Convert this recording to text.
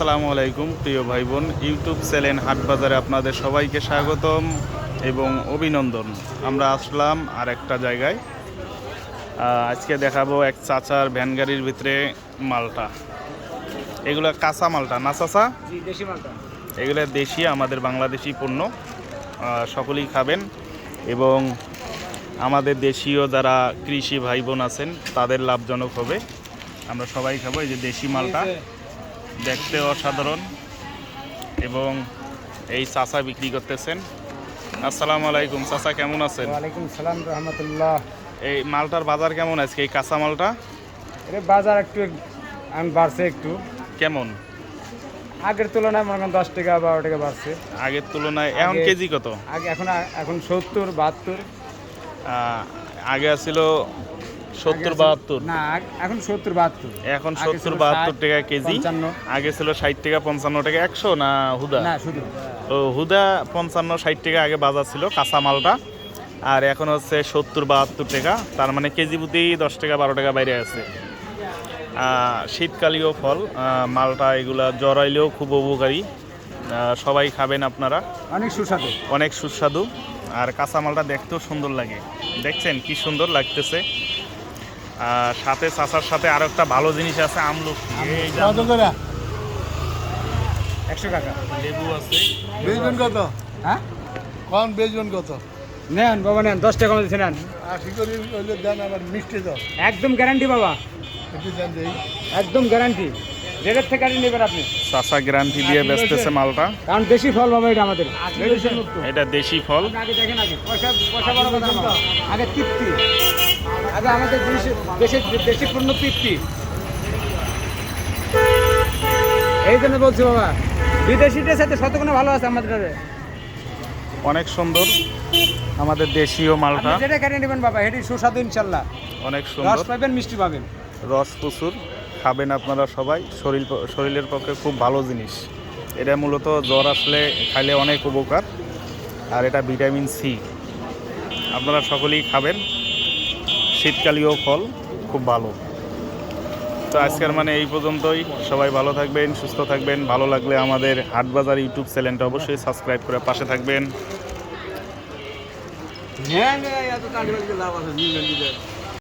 আসসালামু আলাইকুম প্রিয় ভাই বোন, ইউটিউব চ্যানেল হাট বাজারে আপনাদের সবাইকে স্বাগতম এবং অভিনন্দন। আমরা আসলাম আর একটা জায়গায়। আজকে দেখাবো এক চাচার ভ্যান গাড়ির ভিতরে মালটা। এগুলো কাঁচা মালটা না চাচা? দেশি মালটা। এগুলো দেশি, আমাদের বাংলাদেশি পণ্য। সকলেই খাবেন এবং আমাদের দেশীয় যারা কৃষি ভাই বোন আছেন তাদের লাভজনক হবে। আমরা সবাই খাবো। এই যে দেশি মালটা দেখতে অসাধারণ এবং এই চাচা বিক্রি করতেছেন। আসসালামু আলাইকুম চাচা, কেমন আছেন? ওয়ালাইকুম সালাম রহমতুল্লাহ। এই মালটার বাজার কেমন আজকে, এই কাঁচা মালটা? এর বাজার একটু বাড়ছে একটু। কেমন? আগের তুলনায় মনে করেন 10 টাকা 12 টাকা বাড়ছে। আগের তুলনায় এখন কেজি কত? এখন 70 72। আগে ছিল 70 72। না, এখন 70 72। এখন 70 72 টাকা কেজি। আগে ছিল 60 টাকা 55 টাকা 100 না হুদা? না, শুধু ও হুদা 55 60 টাকা আগে বাজার ছিল কাঁচা মালটা, আর এখন হচ্ছে 70 72 টাকা। তার মানে কেজি প্রতি 10 টাকা 12 টাকা বাইরে আছে। শীতকালীয় ফল মালটা, এগুলা জরাইলেও খুব উপকারী। সবাই খাবেন আপনারা, অনেক সুস্বাদু। অনেক সুস্বাদু। আর কাঁচা মালটা দেখতেও সুন্দর লাগে, দেখছেন কি সুন্দর লাগতেছে। সাথে চাচার সাথে আরো একটা ভালো জিনিস আছে, আমলকি। এই যে 100 টাকা লেবু আছে। বেচবেন কত? হ্যাঁ, কোন বেচবেন কত? নেন বাবা নেন, 10 টাকা মধ্যে নেন। 80 করে হইলে দেন, আবার মিষ্টি দাও একদম গ্যারান্টি বাবা, একটু দেন দেই। একদম গ্যারান্টি। রেটের থেকে গাড়ি নেবেন আপনি, চাচা গ্যারান্টি দিয়ে বেচতেছে মালটা। কারণ দেশি ফল বাবা, এটা আমাদের মেডিসিন মুক্ত। এটা দেশি ফল। আগে দেখেন, আগে পয়সা পয়সা বড় কথা না, আগে তৃপ্তি। আগে আমাদের দেশি পণ্য তৃপ্তি। এই জন্য বলছি বাবা, বিদেশিদের সাথে শতগুণে ভালো আছে আমাদের। অনেক সুন্দর আমাদের দেশীয় মালটা, যেটা কেটে নেবেন বাবা, এটি সুস্বাদু ইনশাল্লাহ। অনেক রস সুন্দর, পাবেন, মিষ্টি পাবেন। রস প্রচুর। খাবেন আপনারা সবাই, শরীরের পক্ষে খুব ভালো জিনিস। এটা মূলত জ্বর আসলে খাইলে অনেক উপকার, আর এটা ভিটামিন সি। আপনারা সকলেই খাবেন, শীতকালীয় ফল, খুব ভালো। তো আজকের মানে এই পর্যন্তই। সবাই ভালো থাকবেন, সুস্থ থাকবেন। ভালো লাগলে আমাদের হাটবাজার ইউটিউব চ্যানেলটা অবশ্যই সাবস্ক্রাইব করে পাশে থাকবেন। হ্যাঁ, এত তাড়াতাড়ি লাভ আছে।